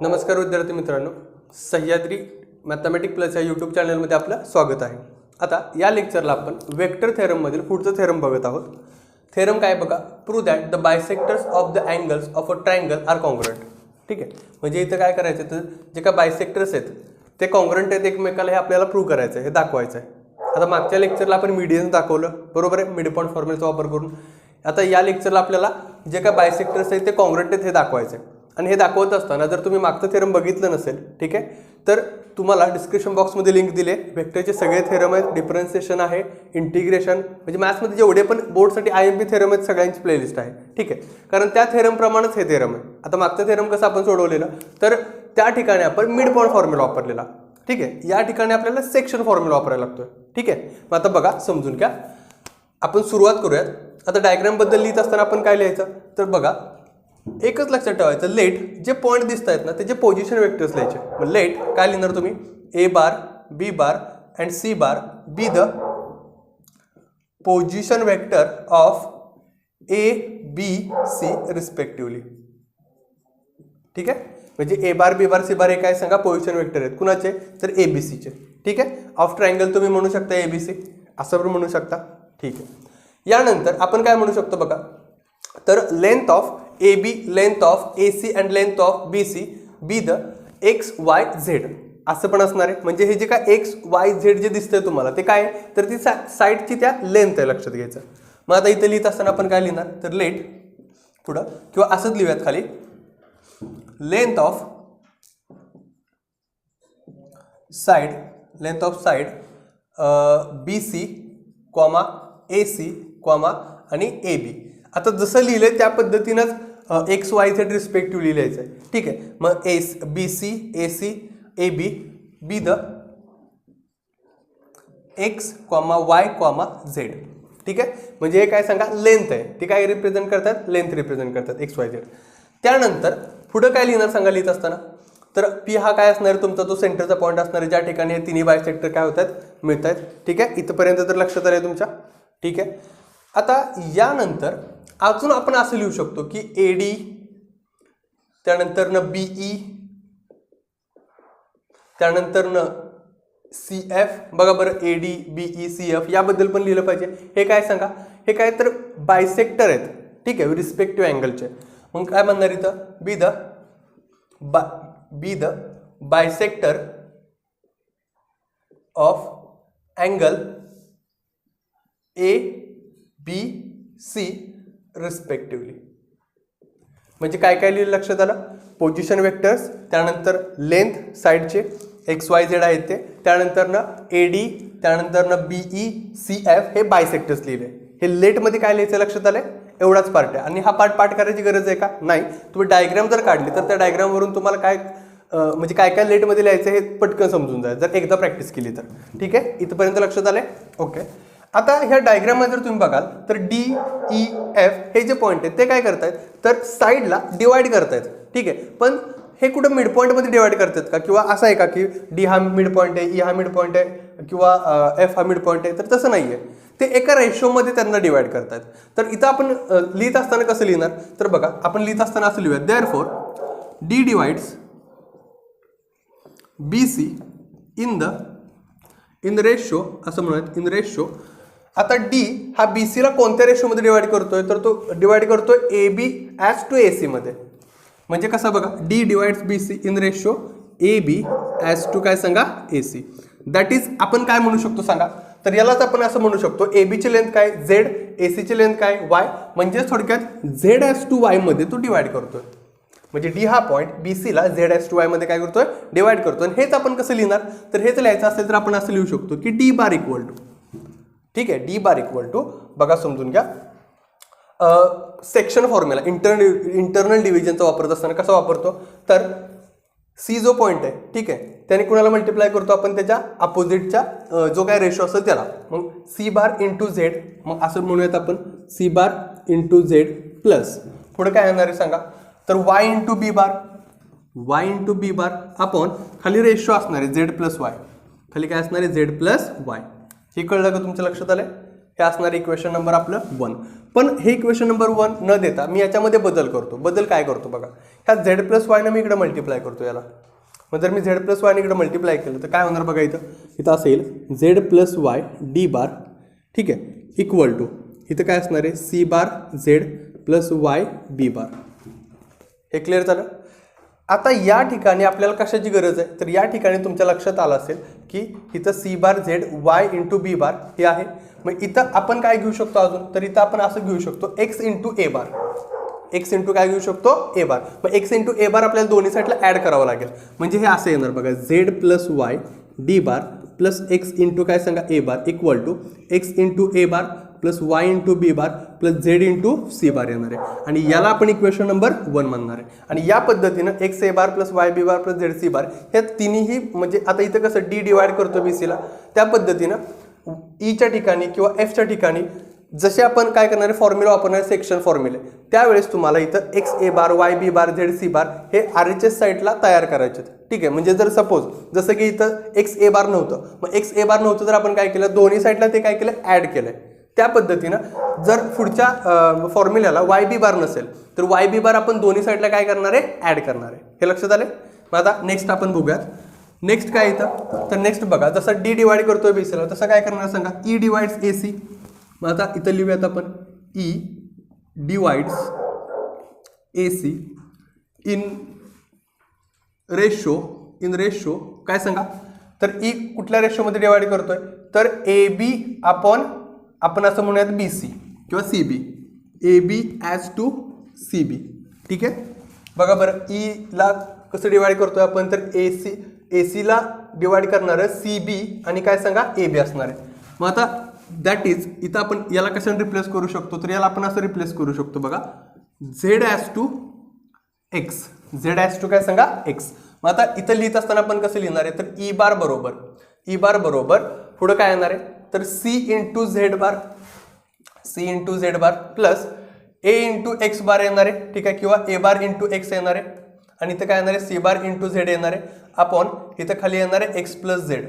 नमस्कार विद्यार्थी मित्रांनो, सह्याद्री मॅथमॅटिक्स प्लस या यूट्यूब चॅनलमध्ये आपलं स्वागत आहे. आता या लेक्चरला आपण वेक्टर थेरममधील पुढचं थेरम बघत आहोत. थेरम काय बघा, prove that the bisectors of the angles of a triangle are congruent. ठीक आहे, म्हणजे इथं काय करायचं तर जे काय बायसेक्टर्स आहेत ते कॉन्ग्रुएंट आहेत एकमेकाला, हे आपल्याला प्रूव्ह करायचं आहे, हे दाखवायचं आहे. आता मागच्या लेक्चरला आपण मीडियन दाखवलं, बरोबर आहे, मिड पॉईंट फॉर्म्युलाचा वापर करून. आता या लेक्चरला आपल्याला जे काय बायसेक्टर्स आहेत ते कॉन्ग्रुएंट आहेत हे दाखवायचं आहे. आणि हे दाखवत असताना जर तुम्ही मागचं थेरम बघितलं नसेल, ठीक आहे, तर तुम्हाला डिस्क्रिप्शन बॉक्समध्ये लिंक दिले. वेक्टरचे सगळे थेरम आहेत, डिफरन्सिएशन आहे, इंटिग्रेशन, म्हणजे मॅथ्समध्ये जेवढे पण बोर्डसाठी IMP थेरम आहेत सगळ्यांची प्लेलिस्ट आहे. ठीक आहे, कारण त्या थेरमप्रमाणेच हे थेरम आहे. आता मागचं थेरम कसं आपण सोडवलेलं, तर त्या ठिकाणी आपण मिड पॉईंट फॉर्म्युला वापरलेला. ठीक आहे, या ठिकाणी आपल्याला सेक्शन फॉर्म्युला वापरायला लागतोय. ठीक आहे, मग आता बघा समजून घ्या. आपण सुरुवात करूयात. आता डायग्रामबद्दल लिहित असताना आपण काय लिहायचं तर बघा, एकच लक्षात ठेवायचं, लेट जे पॉईंट दिसत आहेत ना त्याचे पोझिशन वेक्टर्स लिहायचे. मग लेट काय लिहिणार तुम्ही, A bar, B bar and C bar be the position vector of A, B, C respectively. ठीक आहे, म्हणजे A bar, B bar, C बार हे काय सांगा पोझिशन वेक्टर आहेत. कुणाचे तर ABC चे. ठीक आहे, ऑफ ट्रायंगल तुम्ही म्हणू शकता ABC, असं पण म्हणू शकता. ठीक आहे, यानंतर आपण काय म्हणू शकतो बघा, तर length of AB, length of AC and length of BC be the XYZ असं पण असणार आहे. म्हणजे हे जे काय XYZ जे दिसतंय तुम्हाला ते काय तर ती साईडची त्या लेंथ आहे, लक्षात घ्यायचं. मग आता इथे लिहित असताना आपण काय लिहिणार तर लेट पुढं किंवा असंच लिहूयात खाली, length of side, length of side BC, AC, आणि AB. आता जसं लिहिलंय त्या पद्धतीनंच XYZ रिस्पेक्टिव्ह लिहायचं आहे. ठीक आहे, मग BC, AC, AB be the X, Y, Z. ठीक आहे, म्हणजे हे काय सांगा लेंथ आहे, ती काय रिप्रेझेंट करतात, लेंथ रिप्रेझेंट करतात XYZ. त्यानंतर पुढं काय लिहिणार सांगा लिहित असताना, तर P हा काय असणार तुमचा तो सेंटरचा पॉईंट असणार आहे, ज्या ठिकाणी हे तिन्ही बायसेक्टर काय होतात मिळत आहेत. ठीक आहे, इथपर्यंत तर लक्षात आलंय तुमच्या. ठीक आहे, आता यानंतर अजून आपण असं लिहू शकतो की AD, त्यानंतर BE, त्यानंतर CF. बघा बरं, AD, BE, CF याबद्दल पण लिहिलं पाहिजे. हे काय सांगा, हे काय तर बायसेक्टर आहेत. ठीक आहे, रिस्पेक्टिव्ह अँगलचे. मग काय म्हणणार इथं be the bisector of angle ABC respectively. म्हणजे काय काय लिहिलं लक्षात आलं, पोझिशन वेक्टर्स, त्यानंतर लेंथ साईडचे XYZ आहेत ते, त्यानंतर AD, त्यानंतर BE, CF हे बायसेक्टर्स लिहिले. हे लेटमध्ये काय लिहायचं लक्षात आलंय, एवढाच पार्ट आहे. आणि हा पाठ करायची गरज आहे का नाही, तुम्ही डायग्राम जर काढली तर त्या डायग्रामवरून तुम्हाला काय म्हणजे काय काय लेटमध्ये लिहायचं हे पटकन समजून जाईल जर एकदा प्रॅक्टिस केली तर. ठीक आहे, इथपर्यंत लक्षात आलंय. ओके, आता ह्या डायग्राममध्ये जर तुम्ही बघाल तर DEF हे जे पॉईंट आहेत ते काय करतायत तर साईडला डिवाइड करतायत. ठीक आहे, पण हे कुठं मिड पॉईंटमध्ये डिवाइड करतात का, किंवा असं आहे का की D हा मिड पॉईंट आहे, E हा मिड पॉईंट आहे, किंवा F हा मिड पॉईंट आहे, तर तसं नाही आहे. ते एका रेशोमध्ये त्यांना डिवाइड करतात. तर इथं आपण लिहित असताना कसं लिहिणार तर बघा, आपण लिहित असताना असं लिहूया, therefore D divides BC in ratio, असं म्हणूयात इन रेशो. आता D हा BC ला कोणत्या रेशोमध्ये डिवाइड करतोय तर तो डिवाइड करतोय AB ॲज टू AC मध्ये. म्हणजे कसं बघा, D divides BC in ratio AB as to काय सांगा AC. दॅट इज आपण काय म्हणू शकतो सांगा, तर यालाच आपण असं म्हणू शकतो AB ची लेंथ काय Z, AC ची लेंथ काय Y, म्हणजे थोडक्यात Z ॲज टू Y मध्ये तो डिवाइड करतोय. म्हणजे D हा पॉईंट BC ला Z ॲज टू Y मध्ये काय करतोय डिवाइड करतोय. हेच आपण कसं लिहिणार तर हेच लिहायचं असेल तर आपण असं लिहू शकतो की D बार इक्वल टू, ठीक आहे, D बार इक्वल टू बघा समजून घ्या, सेक्शन फॉर्म्युला इंटरनल डिव्हिजनचा वापरत असताना कसा वापरतो तर C जो पॉईंट आहे, ठीक आहे, त्याने कुणाला मल्टिप्लाय करतो आपण त्याच्या अपोजिटच्या जो काय रेशो असेल त्याला. मग C बार इंटू Z, मग असं म्हणूयात आपण C bar into Z plus पुढे काय येणार आहे सांगा तर Y इंटू B बार आपण खाली रेशो असणार आहे Z प्लस Y, खाली काय असणार आहे Z प्लस Y. हे कळलं का तुमच्या लक्षात आलंय. हे असणार इक्वेशन नंबर आपलं 1. पण हे इक्वेशन नंबर 1 न देता मी याच्यामध्ये बदल करतो. बदल काय करतो बघा, ह्या झेड प्लस वायनं मी इकडे मल्टिप्लाय करतो याला. मग जर मी झेड प्लस वायने इकडे मल्टिप्लाय केलं तर काय होणार बघा, इथं असं येईल Z plus Y D bar, ठीक आहे, इक्वल टू इथं काय असणार आहे C bar Z plus Y B bar. हे क्लिअर झालं. आता या ठिकाणी आपल्याला कशाची गरज आहे, तर या ठिकाणी तुमच्या लक्षात आलं असेल की इथं C bar Z Y into B bar हे आहे. मग इथं आपण काय घेऊ शकतो अजून, तर इथं आपण असं घेऊ शकतो x into A bar. X into काय घेऊ शकतो ए बार. मग एक्स इंटू ए बार आपल्याला दोन्ही साईडला ॲड करावं लागेल. म्हणजे हे असं येणार बघा Z plus Y D bar plus X into काय सांगा A bar equal to X into A bar plus Y into B bar plus Z into C bar येणार आहे. आणि याला आपण इक्वेशन नंबर 1 म्हणणार आहे. आणि या पद्धतीनं X A bar plus Y B bar plus Z C bar ह्या तिन्ही, म्हणजे आता इथं कसं डी डिवाइड करतो बी सीला, त्या पद्धतीनं ईच्या ठिकाणी किंवा एफच्या ठिकाणी जसे आपण काय करणारे फॉर्म्युला वापरणारे सेक्शन फॉर्म्युले, त्यावेळेस तुम्हाला इथं X A bar Y B bar Z C bar हे RHS साईडला तयार करायचे. ठीक आहे, म्हणजे जर सपोज जसं की इथं एक्स ए बार नव्हतं, मग एक्स ए बार नव्हतं तर आपण काय केलं दोन्ही साईडला ते काय केलं ॲड केलंय. त्या पद्धतीनं जर पुढच्या फॉर्म्युल्याला वाय बी बार नसेल तर वाय बी बार आपण दोन्ही साईडला काय करणार आहे ॲड करणार आहे. हे लक्षात आले. मग आता नेक्स्ट आपण बघूयात. नेक्स्ट काय इथं, तर नेक्स्ट बघा जसं डी डिवाइड करतोय बीसीला तसं काय करणार सांगा ई डिवाइड्स ए सी. मग आता इथं लिहूयात आपण E divides A C in ratio काय सांगा, तर ई कुठल्या रेशोमध्ये डिवाइड करतोय, तर ए बी अपॉन आपण असं म्हणूयात बी सी किंवा C B, A B as to C B. ठीक आहे, बघा बरं ईला कसं डिवाइड करतोय आपण, तर ए सीला डिवाइड करणारं सी बी आणि काय सांगा ए बी असणार आहे. मग आता दॅट इज इथं आपण याला कशाने रिप्लेस करू शकतो, तर याला आपण असं रिप्लेस करू शकतो बघा Z as to X, Z as to काय सांगा एक्स. मग आता इथं लिहित असताना आपण कसं लिहिणार आहे, तर ई बार बरोबर पुढं काय येणार आहे, तर C into Z bar plus A into X bar येणार आहे. ठीक आहे, किंवा ए बार इंटू एक्स येणार आहे. आणि इथं काय येणार आहे सी बार इंटू झेड येणार आहे अपॉन इथं खाली येणार आहे एक्स प्लस झेड.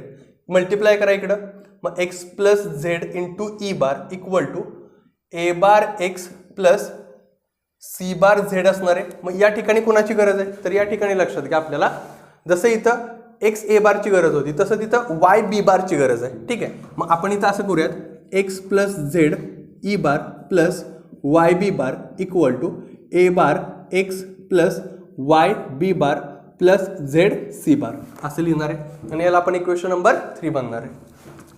मल्टिप्लाय करा इकडं, मग X plus Z into E bar equal to A bar X plus C bar Z असणार आहे. मग या ठिकाणी कोणाची गरज आहे, तर या ठिकाणी लक्षात घ्या आपल्याला जसं इथं एक्स ए बारची गरज होती तसं तिथं वाय बी बारची गरज आहे. ठीक आहे, मग आपण इथं असं करूयात X plus Z E bar plus Y B bar equal to A bar X plus Y B bar plus Z C bar असं लिहिणार आहे. आणि याला आपण इक्वेशन नंबर 3 बनणार आहे.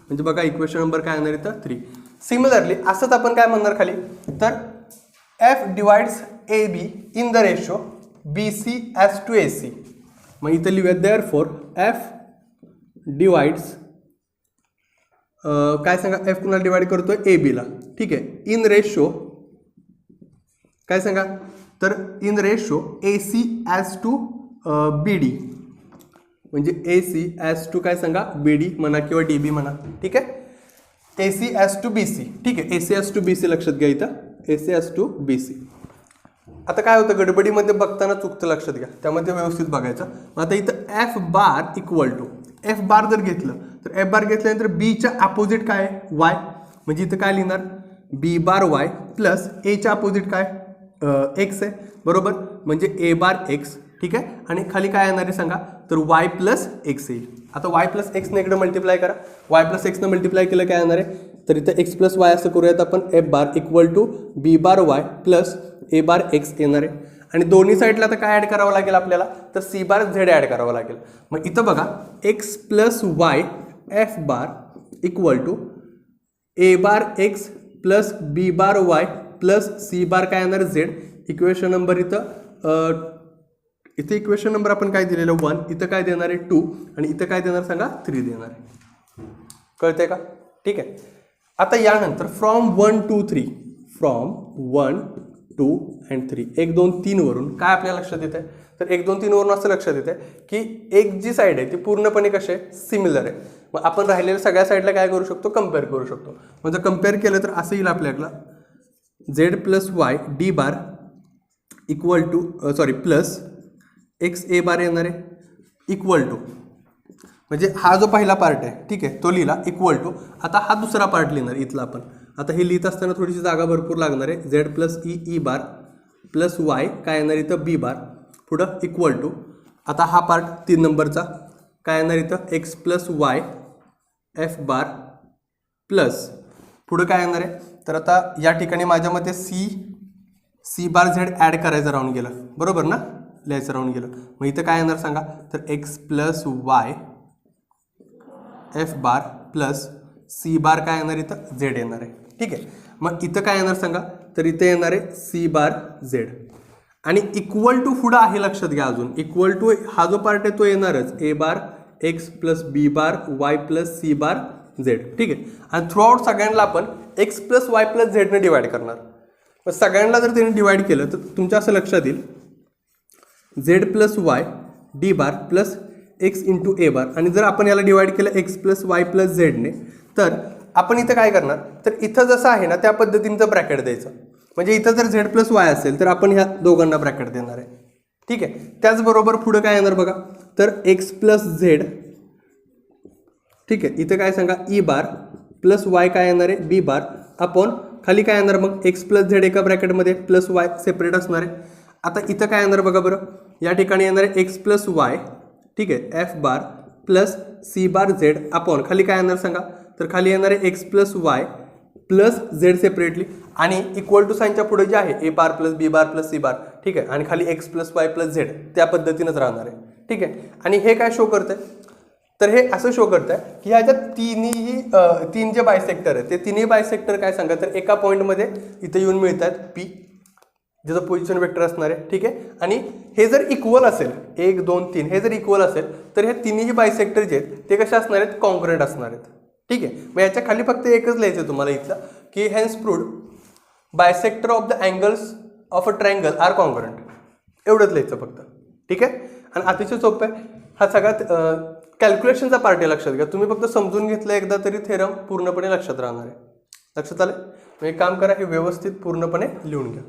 म्हणजे बघा इक्वेशन नंबर काय येणार इथं 3. सिमिलरली असंच आपण काय म्हणणार खाली, तर F divides A B in the ratio B C as to A C. मग इथं लिहूयात देअरफॉर एफ डिवाइड्स काय सांगा एफ कुणाला डिवाइड करतोय ए बीला. ठीक आहे, इन रेशो काय सांगा, तर in ratio A C as to B D, म्हणजे ए सी ॲज टू काय सांगा बी डी म्हणा किंवा डी बी म्हणा. ठीक आहे, A C as to B C. ठीक आहे, A C as to B C लक्षात घ्या इथं A C as to B C. आता काय होतं गडबडीमध्ये बघताना चुकतं, लक्षात घ्या त्यामध्ये व्यवस्थित बघायचं. मग आता इथं F bar equal to F bar जर घेतलं तर एफ बार घेतल्यानंतर बीच्या अपोजिट काय आहे वाय, म्हणजे इथं काय लिहिणार बी बार वाय प्लस एच्या अपोजिट काय एक्स आहे बरोबर, म्हणजे ए बार एक्स. ठीक आहे, आणि खाली काय येणार आहे सांगा, तर वाय प्लस एक्स येईल. आता वाय प्लस एक्सने इकडे मल्टिप्लाय करा, वाय प्लस एक्सनं मल्टिप्लाय केलं काय येणार आहे, तर इथं एक्स प्लस वाय असं करूयात आपण F bar equal to B bar Y plus A bar X येणार आहे. आणि दोन्ही साईडला आता काय ॲड करावं लागेल आपल्याला, तर सी बार झेड ॲड करावं लागेल. मग इथं बघा X plus Y F bar equal to A bar X plus B bar Y plus C bar काय येणार झेड. इक्वेशन नंबर इथे इक्वेशन नंबर आपण काय दिलेलं 1, इथं काय देणार आहे 2 आणि इथं काय देणार सांगा 3 देणार आहे. कळतंय का. ठीक आहे, आता यानंतर फ्रॉम 1 to 3 फ्रॉम 1 2 and 3 1 2 3 वरून काय आपल्या लक्षात येतं, तर 1 2 3 वरून असं लक्षात येतं की एक जी साईड आहे ती पूर्णपणे कशी आहे सिमिलर आहे. मग आपण राहिलेल्या सगळ्या साईडला काय करू शकतो कम्पेअर करू शकतो. म्हणजे कम्पेअर केलं तर असं येईल आपल्याला Z plus Y D bar equal to plus X A bar येणार आहे इक्वल टू, म्हणजे हा जो पहिला पार्ट आहे ठीक आहे तो लिहिला इक्वल टू. आता हा दुसरा पार्ट लिहिणार इथला आपण, आता हे लिहित असताना थोडीशी जागा भरपूर लागणार आहे. Z plus E E bar plus Y काय येणार इथं बी बार पुढं इक्वल टू आता हा पार्ट 3 नंबरचा काय येणार इथं x plus Y F bar plus पुढं काय येणार आहे. तर आता या ठिकाणी माझ्या मते सी बार झेड ॲड करायचं राहून गेलं, बरोबर ना, लिहायचं राहून गेलं. मग इथं काय येणार सांगा. तर X plus Y F bar plus C bar काय येणार इथं झेड येणार आहे. ठीक आहे. मग इथं काय येणार सांगा. तर इथं येणार आहे सी बार झेड आणि इक्वल टू पुढं आहे, लक्षात घ्या. अजून इक्वल टू हा जो पार्ट आहे तो येणारच A bar X plus B bar Y plus C bar Z. ठीक आहे. आणि थ्रू आउट सगळ्यांना आपण एक्स प्लस वाय प्लस झेडने डिवाइड करणार. मग सगळ्यांना जर त्यांनी डिवाइड केलं तर तुमच्या असं लक्षात येईल Z plus Y D bar plus X into A bar. आणि जर आपण याला डिवाइड केलं एक्स प्लस वाय प्लस झेडने तर आपण इथं काय करणार. तर इथं जसं आहे ना त्या पद्धतीचं ब्रॅकेट द्यायचं. म्हणजे इथं जर झेड प्लस वाय असेल तर आपण ह्या दोघांना ब्रॅकेट देणार आहे. ठीक आहे. त्याचबरोबर पुढं काय येणार बघा. तर एक्स प्लस झेड. ठीक आहे. इथं काय सांगा ई बार प्लस वाय काय येणार आहे बी बार आपण खाली काय येणार मग एक्स प्लस झेड एका ब्रॅकेटमध्ये प्लस वाय सेपरेट असणार आहे. आता इथं काय येणार बघा बरं. या ठिकाणी येणार आहे एक्स प्लस वाय. ठीक आहे. F bar plus C bar Z आपण खाली काय येणार सांगा. तर खाली येणार आहे X plus Y plus Z separately आणि इक्वल टू साईनच्या पुढे जे आहे A bar plus B bar plus C bar. ठीक आहे. आणि खाली X plus Y plus Z त्या पद्धतीनंच राहणार आहे. ठीक आहे. आणि हे काय शो करतंय. तर हे असं शो करत आहे की ह्याच्यात तीन जे बायसेक्टर आहेत ते तिन्ही बायसेक्टर काय सांगा. तर एका पॉईंटमध्ये इथं येऊन मिळत आहेत पी ज्याचं पोझिशन वेक्टर असणार आहे. ठीक आहे. आणि हे जर इक्वल असेल 1 2 3 हे जर इक्वल असेल तर हे तिन्ही बायसेक्टर जे आहेत ते कसे असणार आहेत कॉन्ग्रुएंट असणार आहेत. ठीक आहे. मग याच्या खाली फक्त एकच लिहायचं तुम्हाला इथलं की hence proved bisector of the angles of a triangle are congruent एवढंच लिहायचं फक्त. ठीक आहे. आणि अतिशय सोपं आहे. हा सगळ्यात कॅल्क्युलेशनचा पार्ट आहे, लक्षात घ्या. तुम्ही फक्त समजून घेतलं एकदा तरी थेरम पूर्णपणे लक्षात राहणार आहे. लक्षात आलं. मग एक काम करा हे व्यवस्थित पूर्णपणे लिहून घ्या.